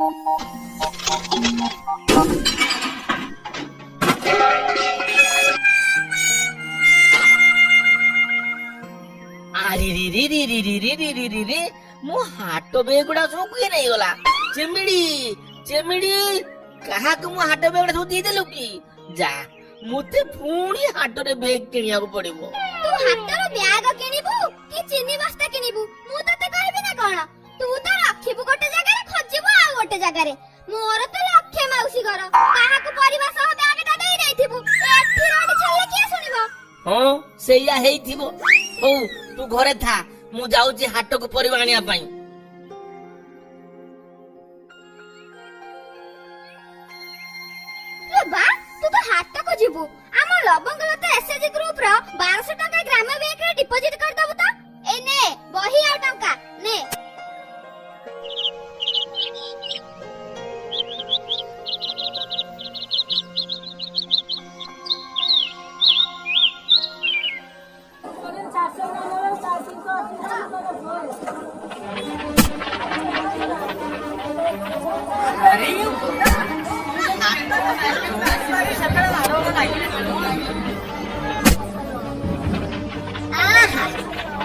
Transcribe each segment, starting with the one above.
मो हाट बेग गुड़ा सब किए नहीं गला चेमिड़ी चेमिड़ी कहा को मो हाट बेग सब दी देलु की जा मुते पुणी हाट रे बेग किनिया को पड़िबो तू हाट रे बैग किनिबू कि चीनी बस्ता किनिबू मु तते कहबी ना कोन तू तो रखिबू गोटे जगह रे खोजिबू आ गोटे जगह रे मोर तो लखे माउसी घर कहा को परिवार सह बैगटा देई देथिबू एठी रोड छले के सुनिबो हां सेया हेइथिबो ओ तू घरे था मु जाउची हाट को परिवा आनिया पई रे बा तू तो हाट को जीबू हम लबंगलता एसएजी ग्रुप रो 1200 टका ग्राम बैंक रे डिपॉजिट कर दबू त ए ने बही आ टका ने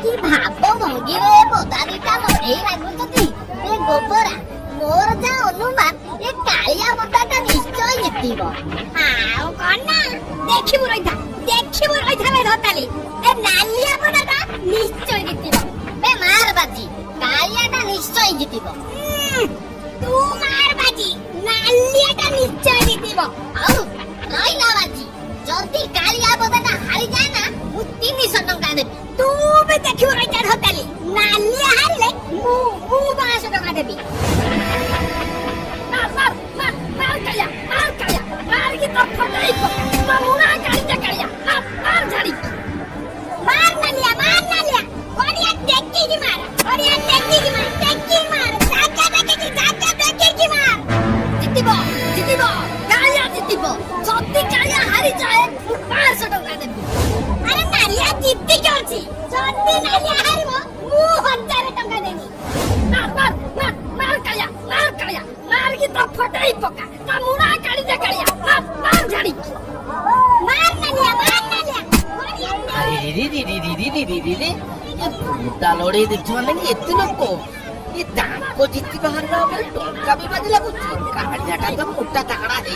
कि भाबो भंगी रे बोदारीटा मरेई लागुचती ए गोबरा मोर जा अनुमान ए कालिया बोदाटा निश्चय जितिबो हाउ कोन ना देखिबु रहिथा रे धताली ए नालिया बोदाटा निश्चय जितिबो बे मार बाजी कालियाटा निश्चय जितिबो तू मार बाजी नालियाटा निश्चय जितिबो आउ रही ना बाजी जल्दी कालिया बोदाटा हारी जाए ना मु 300 टका देबी तू भी देखियो रहिथा धताली नालिया हारले मु 500 टका देबी मार की तो फटाई को मुना काली कालिया मार झाड़ी मार नालिया ओडिया देखी की मार जाके देखी की मार जितिबो कालिया जितिबो जल्दी कालिया हारी जाए 500 टका देबी अरे नालिया जित्ती क्यों छी जल्दी नालिया हारिबो मु 1000 टका देबी मार कालिया मार की तो फटाई पका ता मुना काली कालिया मार झाड़ी मार नालिया रे भूता लड़े देखिबा नहीं एते लोक ये दाको जिति बाहर ना टंका भी बाजी लागुची कालियाटा तो मोटा ताकड़ा है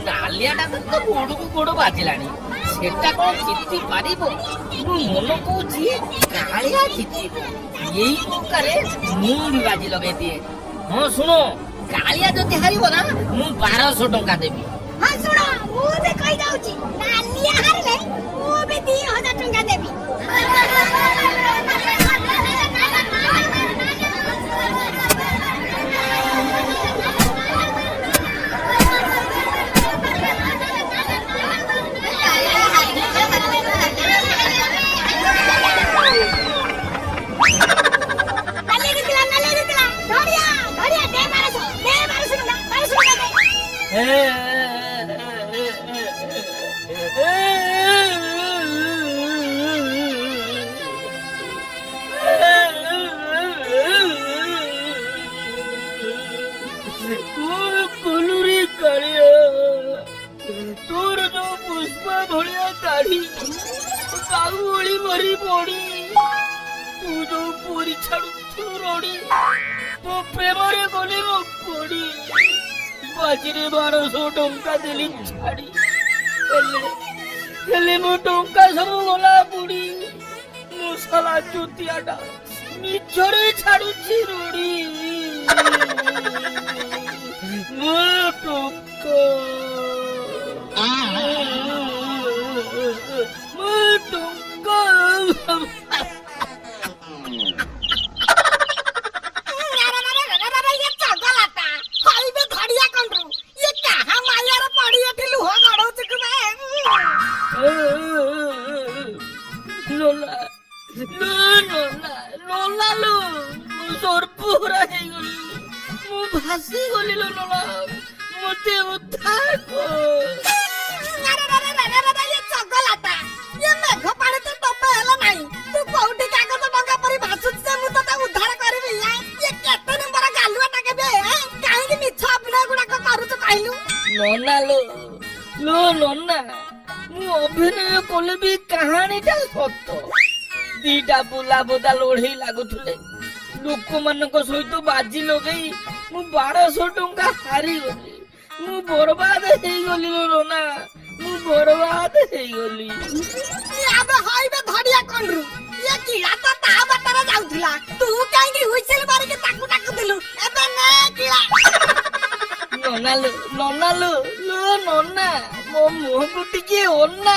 नालियाटा तो गोड़ को गोड़ बाजिलानी सेटा को जिति पारिबो मु मन कहूची कालिया जितिबो यही मौकारे मु भी बाजी लगे दिए हां सुनो कालिया जति हारिबो ना मु 1200 टंका देबी हां सुनो मु भी कहि दाउची नालिया हारले मु भी 2000 टंका देबी तोर जो पुष्पा भलिया काढ़ी काउली मरी पड़ी तू जो पूरी छाड़ू रोड़ी तो प्रेम रे गली मो पड़ी बाजीरे 1200 टंका देली छाड़ी हेले मो टंका सब गला पुड़ी मो साला चुतियाटा मिछरे छाड़ुची रोड़ी मो टंका भासी गली लो नला मते उद्धार को ये चगलाता ये मेघ पानी तो टपे हला नाही तू कोउठी कागज डंगा परी भासुछ से मु तते उद्धार करबी ये केते नंबर गालुआ टाके बे काहे कि मिछ ନନା ଲୋ ନନା, ମୁଁ ଅଭିନୟ କଲେ ବି କାହାଣୀଟା ସତ। ଦିଟା ବୁଲା ବୋଦା ଲଢେଇ ଲାଗୁଥିଲେ, ଲୋକମାନଙ୍କ ସହିତ ବାଜି ଲଗେଇ ମୁଁ 1200 ଟଙ୍କା ହାରିଗଲି। ମୁଁ ବରବାଦ ହେଇଗଲି ନନା, ମୁଁ ବରବାଦ ହେଇଗଲି। ଆବେ ହଇବେ ଧଡ଼ିଆ କଣ୍ଡରୁ ଇଏ କିଳା ତ ତା ବାଟରେ ଯାଉଥିଲା, ତୁ କାହିଁକି ହୁଇସିଲ ମାରିକି ତାକୁ ଡାକୁଥିଲୁ? ଏବେ ନେ କିଳା। ନନା ଲୋ ନନା, ମୋ ମୁହଁକୁ ଟିକେ ଅନା।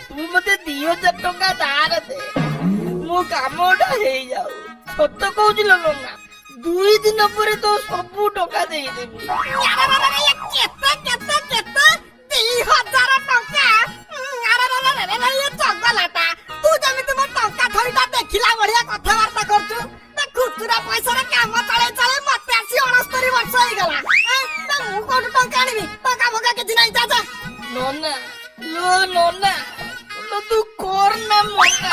ତୁ ମତେ 2000 ଟଙ୍କା ଧାର ଦେ, ମୋ କାମଟା ହେଇଯାଉ। ସତ କହୁଛି ନନା, 2 ଦିନ ପରେ ତ ସବୁ ଟଙ୍କା ଦେଇଦେବି। କେତେ କେତେ କେତେ 2000 ଟଙ୍କା? ଇଏ ଚଗଲାଟା, ତୁ ଯେମିତି ମୋ ଟଙ୍କା ଥଳିଟା ଦେଖିଲା ଭଳିଆ କଥାବାର୍ତ୍ତା କରୁଛୁ। ଖୁଚୁରା ପଇସାରେ କାମ ଚଳେଇ ଚଳେଇ ମତେ ଆସି 69 ବର୍ଷ ହେଇଗଲା। ମୁଁ କୋଉଠୁ ଟଙ୍କା ଆଣିବି? ଟଙ୍କା ଫଙ୍କା କିଛି ନାହିଁ। ଚାଚା ନନା ନନା, ତୁ କର ନା ମନା।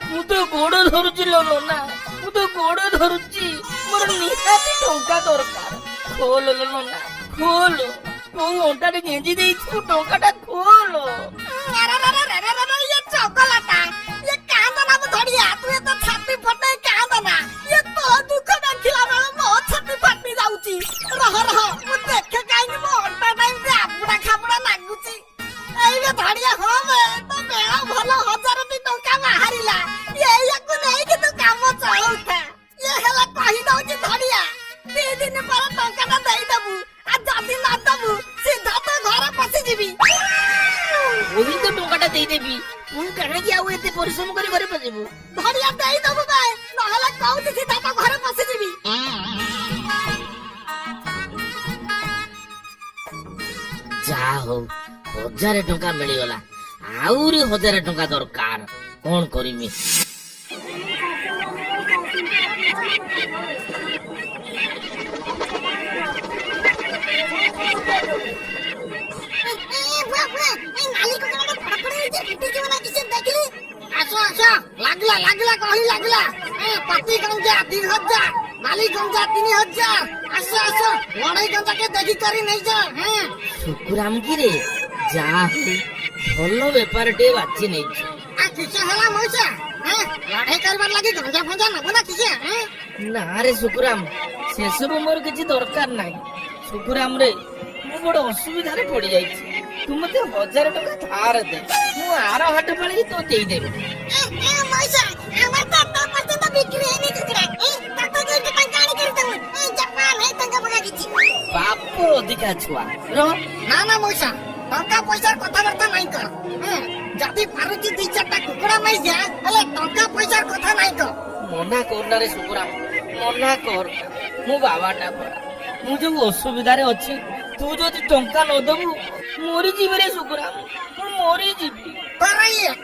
ମୁଁ ତ ଗୋଡ ଧରୁଛି ନନା, ମୁଁ ତ ଗୋଡ ଧରୁଛି। ମୋର ନିହାତି ଟଙ୍କା ଦରକାର। ଖୋଲ ନନା, ଖୋଲ। କୋଉ ଅଣ୍ଟାରେ ଗେଞ୍ଜି ଦେଇଥିବୁ, ଟଙ୍କାଟା ଖୋଲ। ଇଏ ଚଗଲାଟା, ଇଏ କାନ୍ଦନା ଧଡ଼ିଆ, ତୁ ଏତେ ଛାତି ଫଟେଇ କାନ୍ଦନା। ଇଏ ତୋ ଦୁଃଖ ଦେଖିଲା ବେଳେ ମୋ ଛାତି ଫାଟି ଯାଉଛି। ରହ ମୁଁ ଦେଖେ କାହିଁକି ମୋ ଅଣ୍ଟାଟା ଏମିତି ଆବୁଡା ଖାବୁଡା ଲାଗୁଛି। ଏଇବେ ଧଡ଼ିଆ ବେ, ତୋ ବେଳ ଭଲ 1000ଟି ଟଙ୍କା ବାହାରିଲା। ଏଇଆକୁ ନେଇକି ତୁ କାମ ଚଳଉଥା। ଇଏ ହେଲା କହିଦଉଛି ଧଡ଼ିଆ, 2 ଦିନ ପରେ ଟଙ୍କାଟା ଦେଇଦବୁ। ଆଉ ଯଦି ନ ଦବୁ ସିଧା ତ ଘରେ ପଶିଯିବି। ଓହି ତ ଟଙ୍କାଟା ଦେଇଦେବି, ତୁ କାହିଁକି ଆଉ ଏତେ ପରିଶ୍ରମ କରି ଘରେ ପଶିବୁ? ଧଡ଼ିଆ ଦେଇଦବୁ ବେ, ନହେଲେ କହୁଛି ସିଧା ତ ଘରେ ପଶିଯିବି। ଯାହା ହଉ 1000 ଟଙ୍କା ମିଳିଗଲା, ଆହୁରି 1000 ଟଙ୍କା ଦରକାର। କଣ କରିମି? ଲାଗିଲା କହି ଲାଗିଲା। ପାତି ଗଞ୍ଜା 2000, ନାଲି ଗଞ୍ଜା 3000। ଆସ ଲଢେଇ ଗଞ୍ଜା କେ ଦେଖି କରି ନେଇଯା। ଶୁକୁରାମ କିରେ, ଯାହା ହଉ ଭଲ ବେପାର ଟିକେ ବାଛି ନେଇଛୁ। କିସ ହେଲା ମଉସା? ଲଢେଇ କରିବାର ଲାଗି ଗଞ୍ଜା ଫଞ୍ଜା ନବ ନା କିସ? ନା ରେ ଶୁକୁରାମ, ସେସବୁ ମୋର କିଛି ଦରକାର ନାହିଁ। ଶୁକୁରାମ ରେ, ମୁଁ ବଡ ଅସୁବିଧାରେ ପଡିଯାଇଛି। ତୁ ମତେ 1000 ଟଙ୍କା ଧାର ଦେ, ମୁଁ ଆର ହାଟ ପାଳିକି ତ ଦେଇଦେବି। ମଉସା ଆମର ତ ପର୍ଯ୍ୟନ୍ତ ବିକ୍ରି ହେଇନି କୁକୁଡ଼ା। ତାକୁ କେମିତି ଟଙ୍କା ଆଣି କରିଦେବୁ? ଜାପାନ ହେଇ ଟଙ୍କା ପକା କିଛି ବାପ ଅଧିକା ଛୁଆ ନା ମଉସା, ଟଙ୍କା ପଇସାର କଥାବାର୍ତ୍ତା ନାଇଁ କର। ଯଦି ପାରୁଛି 2-4ଟା କୁକୁଡ଼ା ନେଇଯା, ହେଲେ ଟଙ୍କା ପଇସାର କଥା ନାଇଁ କର। ମନା କରନା ରେ ଶୁକୁରାମ, ମନା କର। ମୋ ବାବାଟା ପରା, ମୁଁ ଯୋଉ ଅସୁବିଧାରେ ଅଛି, ତୁ ଯଦି ଟଙ୍କା ନ ଦବୁ ମରିଯିବି ରେ ଶୁକୁରାମ, ମୁଁ ମରିଯିବି।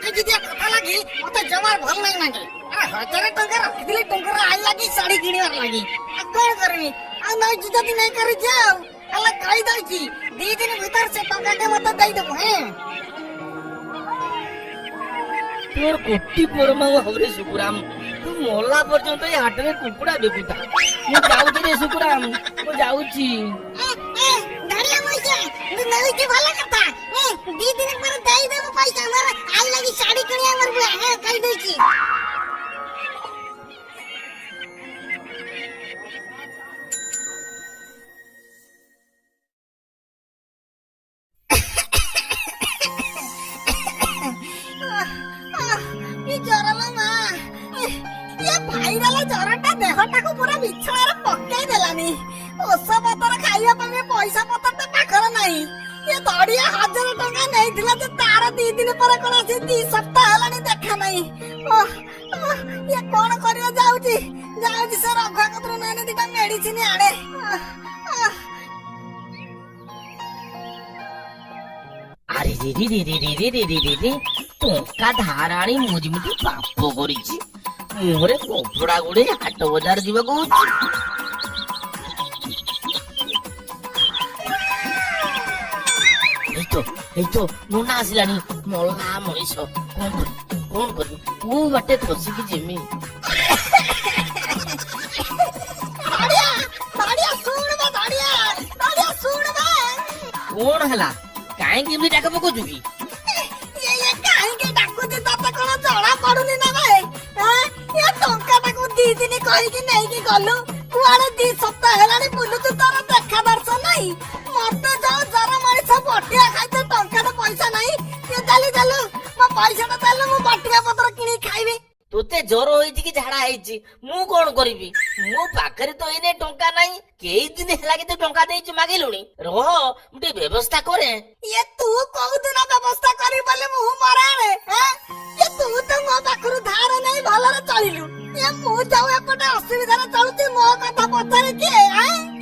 ଏକିଦିଆ କଥା ଲାଗି ମତେ ଜମାର ଭଲ ନାହିଁ ଲାଗେ। 1000 ଟଙ୍କା ରଖିଥିଲି ଟଙ୍କାର ଆଇ ଲାଗି ଶାଢୀ କିଣିବାର ଲାଗି। ଆଉ କଣ କରିବି? ଆଉ ନେଇଛି ଯଦି ନେଇ କରି ଯାଉ, ହେଲେ କହିଦଉଛି 2 ଦିନ ଭିତରେ ସେ ଟଙ୍କାଟେ ମତେ ଦେଇଦେବୁ। ତୋର କୋଟି ପରମା ହବରେ ଶୁକୁରାମ, ତୁ ମଲା ପର୍ଯ୍ୟନ୍ତ ଏ ହାଟରେ କୁକୁଡ଼ା ବିକୁଥା। ମୁଁ ଯାଉଛି ରେ ଶୁକୁରାମ, ମୁଁ ଯାଉଛି। ଧଡ଼ିଆ ମଉସା, ନେଉଛି ଭଲ କଥା। 2 ଦିନ ପରେ ଦେଇଦେବୁ ପଇସା। ଆମର ଆଇ ଲାଗି ଶାଢୀ କିଣିବା ଆମର ବୁଆ। କହିଦଉଛି। ଦେହଟାକୁ ପୁରା ବିଛଣାରେ ପକେଇ ଦେଲାନି। ଓଷା ପତ୍ର ଖାଇବା ପାଇଁ ପଇସା ପତ୍ର ତ ପାଖରେ ନାହିଁ। ଏ ଧଡ଼ିଆ 1000 ଟଙ୍କା ନେଇଥିଲା ଯେ ତାର 2 ଦିନ ପରେ କଣ ଆସି 2 ସପ୍ତାହ ହେଲାଣି ଦେଖା ନାହିଁ। ଇଏ କଣ କରିବା? ଯାଉଛି ସେ ରଘୁଆ କତରୁ ନହେଲେ 2ଟା ମେଡିସିନ ଆଣେ। ଆରେ ରେ, ଟଙ୍କା ଧାର ଆଣି ମୁଁ ଯେମିତି ପାପ କରିଛି। ମୁହଁରେ କପଡା ଗୁଡେ ହାଟ ବଜାର ଯିବାକୁ ହଉଛି। ଏଇତ ନନା ଆସିଲାଣି। ମଲା ମଣିଷ, କଣ କରିବି? କୋଉ ବାଟେ ଖସିକି ଯିମି? ଧଡ଼ିଆ ଶୁଣ କଣ ହେଲା କାହିଁକି ଏମିତି ଡାକ ପକଉଛୁ କି? ଇଏ କାହିଁକି ଡାକୁଛି ତତେ କଣ ଜଣା ପଡୁନି ନା ଭାଇ? ଏ ଟଙ୍କାଟାକୁ 2 ଦିନ କହିକି ନେଇକି ଗଲୁ, କୁଆଡେ 2 ସପ୍ତାହ ହେଲାଣି ବୁଲୁଛୁ, ତୋର ଦେଖା ଦର୍ଶନ ନାହିଁ। ମତେ ଯୋଉ ଜର ମଣିଷ ବଟିଆ ଖାଇତେ ଟଙ୍କାଟେ ପଇସା ନାହିଁ। ଚାଲି ଚାଲୁ ମୋ ପଇସାଟା ଦେଲେ ମୁଁ ବଟିଆ ପତ୍ର କିଣିକି ଖାଇବି। ତୋତେ ଜର ହେଇଛି କି ଝାଡା ହେଇଛି ମୁଁ କଣ କରିବି? ମୋ ପାଖରେ ତ ଏଇନେ ଟଙ୍କା ନାହିଁ। କେଇ ଦିନ ହେଲା କେତେ ଟଙ୍କା ଦେଇଛୁ ମାଗିଲୁଣି। ରହ ମୁଁ ଟିକେ ବ୍ୟବସ୍ଥା କରେ। ଇଏ ତୁ କୋଉଦିନ ବ୍ୟବସ୍ଥା କରିବି ବୋଲି ମୁଁ ମରାରେ? ଇଏ ତୁ ତ ମୋ ପାଖରୁ ଧାର ନେଇ ଭଲରେ ଚଳିଲୁ। ଇଏ ମୁଁ ଯାଉ ଏପଟେ ଅସୁବିଧାରେ ଚଳୁଛି, ମୋ କଥା ପଚାରେ କିଏ?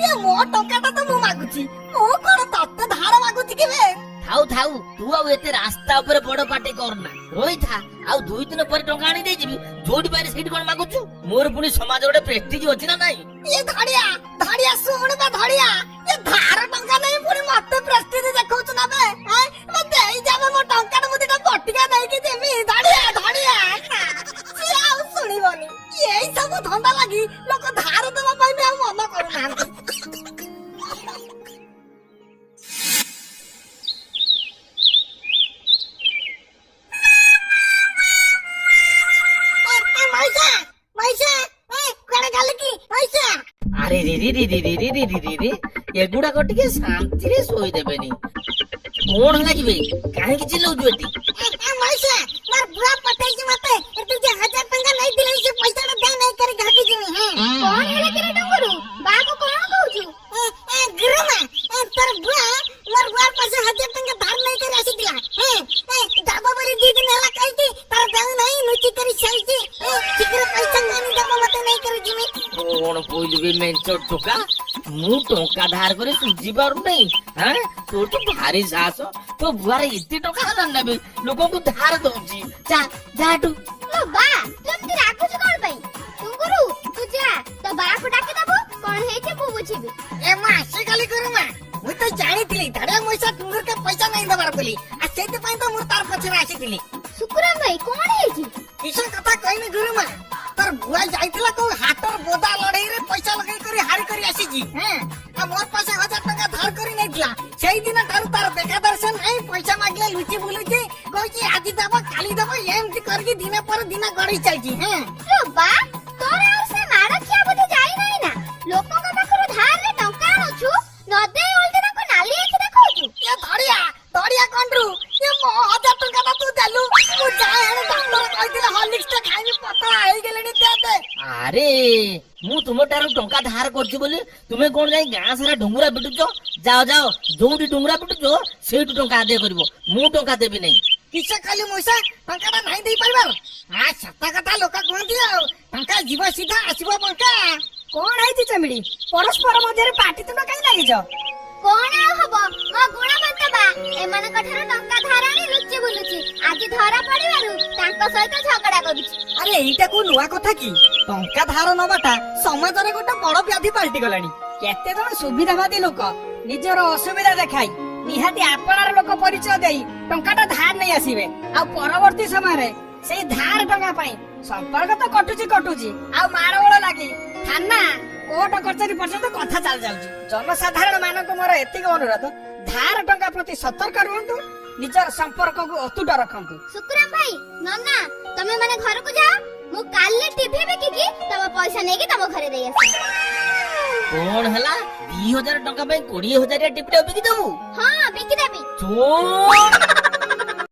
ଇଏ ମୋ ଟଙ୍କାଟା ତ ମୁଁ ମାଗୁଛି, ମୁଁ କଣ ତତେ ଧାର ମାଗୁଛି କି ବେ? ଥାଉ ଥାଉ ତୁ ଆଉ ଏତେ ରାସ୍ତା ଉପରେ ବଡ ପାଟି କରନା, ରହିଥା। ଆଉ 2 ଦିନ ପରେ ଟଙ୍କା ଆଣି ଦେଇଯିବି, ଯୋଉଠି ପାରି ସେଇଠି କଣ ମାଗୁଛୁ? ମୋର ପୁଣି ସମାଜ ଗୋଟେ ପ୍ରେଷ୍ଟିଜ ଅଛି ନା ନାଇଁ? ଇଏ ଧଡିଆ ଧଡିଆ ଶୁଣୁ ବା ଧଡିଆ, ଏ ଧାର ଟଙ୍କା ନେଇ ପୁଣି ମତେ ପ୍ରେଷ୍ଟିଜ ଦେଖଉଛୁ ନା ବେ? ଦେଇ ଯାବେ ମୋ ଟଙ୍କାଟା, ମୁଁ ଦିଟା ବଟିକା ଦେଇକି ଯିବି। ଧଡିଆ ଧଡିଆ ସିଏ ଆଉ ଶୁଣିବନି। ଏଇ ସବୁ ଧନ୍ଦା ଲାଗି ଲୋକ ଧାର ଦେବା ପାଇଁ ବି ଆଉ ମନ କରୁନାହାନ୍ତି। ଆରେ ଏଗୁଡାକ ଟିକେ ଶାନ୍ତିରେ ଶୋଇଦେବେନି। କଣ ହେଲା କି ବେ? କାହିଁକି ଚିଲଉଛୁ ଏଠି? କଣ କହିଲୁ ବେ ମେଞ୍ଚ ଟଙ୍କା? ମୁଁ ଟଙ୍କା ଧାର କରି ସୁଝି ପାରୁନାହିଁ। ତୋର ତ ଭାରି ସାହସ। ତୋ ବୁଆର ଏତେ ଟଙ୍କା ହେଲାଣି ନା ବେ, ଲୋକଙ୍କୁ ଧାର ଦଉଛି। ଯା ଯାଠୁ ବା ତୁ ଏମିତି ରାଗୁଛୁ କଣ ପାଇଁ? ଟୁଙ୍ଗୁରୁ ତୁ ଯା, ତୋ ବାକୁ ଡାକିଦବୁ, କଣ ହେଇଛି ମୁଁ ବୁଝିବି। ଏ ମା ଆସିଗଲି ଗୁରୁମା, ମୁଁ ତ ଜାଣିଥିଲି ଧାଡିଆ ମଇସା ଟୁଙ୍ଗୁରକେ ପଇସା ନାହିଁ ଦେବାର ବୋଲି, ଆଉ ସେଇଥିପାଇଁ ତ ମୁଁ ତାର ପଛରେ ଆସିଥିଲି। ଶୁକ୍ରାମ ଭାଇ କଣ ହେଇଛି? କିସ କଥା କହିନି ଗୁରୁମା, তোর বুয়া যাইଥିଲା কোন হাটর বোদা লড়াইরে পয়সা লগাই করে হারি করে আসিছি। আর মোর পাশে 1000 টাকা ধার করে নেইছিলা, সেই দিন ঠারু তার দেখা দর্শন নাই। পয়সা মাগলে লুচি বুলুছি, কইছি আজি দেব কালি দেব, এমতি করকি দিনে পর দিন গড়ি চাইছি। বা তোর আর সে মারা খিয়া বুঝি যাই নাই না, লোকଙ୍କ পাখରୁ ଧାରରେ ଟଙ୍କା ଆଣୁଛୁ, ନଦେଇ ଓଲଟି ତାକୁ ନାଲି ଆଖି ଦେଖଉଛୁ। ଏ ଧଡିଆ ଧଡିଆ କଣ୍ଡରୁ ଏ ମୋ 1000 ଟଙ୍କା ତୁ ଦେଲୁ, ମୁଁ ଯାଏ ହେଲେ ଡାକ୍ତର କହିଥିଲେ ହର୍ଲିକ୍ସ ଟା ଖାଇବି, ପତଳା ହେଇଗଲେଣି, ଦେ ଦେ। ଆରେ ମୁଁ ତୁମଠାରୁ ଟଙ୍କା ଧାର କରୁଛି ବୋଲି ତୁମେ କଣ ଯାଇ ଗାଁ ସାରା ଡୁଙ୍ଗୁରା ପିଟୁଛ? ଯାଅ ଯାଅ, ଯୋଉଠି ଡୁଙ୍ଗୁରା ପିଟୁଛ ସେଇଠୁ ଟଙ୍କା ଆଦାୟ କରିବ, ମୁଁ ଟଙ୍କା ଦେବି ନାହିଁ। କିସ ଖାଲି ମଇସା ଟଙ୍କାଟା ନାହିଁ ଦେଇ ପାରିବାର? ସତ କଥା ଲୋକ କୁହନ୍ତି, ଆଉ ଟଙ୍କା ଯିବ ସିଧା ଆସିବ ବଙ୍କା। କଣ ହେଇଛି ଚମିଡି, ପରସ୍ପର ମଧ୍ୟରେ ପାଟିତୁଣ୍ଡ କାହିଁ ଲାଗିଛ? କଣ ଆଉ ହବ, ମୋ ଗୁଣବନ୍ତ ବା ଏମାନଙ୍କ ଠାରୁ ଟଙ୍କା ଧାର ଆଣି ଲୁଚି ବୁଲୁଛି, ଆଜି ଧରା ପଡିବାରୁ ତାଙ୍କ ସହିତ ଝଗଡା କରୁଛି। ଆରେ ଏଇଟା କୋଉ ନୂଆ କଥା କି? ଟଙ୍କା ଧାର ନବାଟା ସମାଜରେ ଗୋଟେ ବଡ ବ୍ୟାଧି ପାଲଟି ଗଲାଣି। କେତେ ଜଣ ସୁବିଧାବାଦୀ ଲୋକ ନିଜର ଅସୁବିଧା ଦେଖାଇ ନିହାତି ଆପଣାର ଲୋକ ପରିଚୟ ଦେଇ ଟଙ୍କାଟା ଧାର ନେଇ ଆସିବେ, ଆଉ ପରବର୍ତ୍ତୀ ସମୟରେ ସେଇ ଧାର ଟଙ୍କା ପାଇଁ ସମ୍ପର୍କ ତ କଟୁଛି, ଆଉ ମାଡ଼ଗୋଳ ଲାଗି ଥାନା କୋର୍ଟ କଚେରୀ ପର୍ଯ୍ୟନ୍ତ କଥା ଚାଲି ଯାଉଛି। ଜନସାଧାରଣ ମାନଙ୍କୁ ମୋର ଏତିକି ଅନୁରୋଧ, ଧାର ଟଙ୍କା ପ୍ରତି ସତର୍କ ରୁହନ୍ତୁ, ନିଜର ସମ୍ପର୍କକୁ ଅତୁଟ ରଖନ୍ତୁ। ଶୁକ୍ରାମ ଭାଇ, ନନା ତମେ ମାନେ ଘରକୁ ଯାଅ, ମୁଁ କାଲି ଟିଭି ବିକିକି ତମ ପଇସା ନେଇକି ତମ ଘରେ ଦେଇ ଆସିବି। କଣ ହେଲା? 2000 ଟଙ୍କା ପାଇଁ 20,000 ଟିଭିଟା ବିକି ଦବୁ? ହଁ ବିକିଦେବି। ଚୋର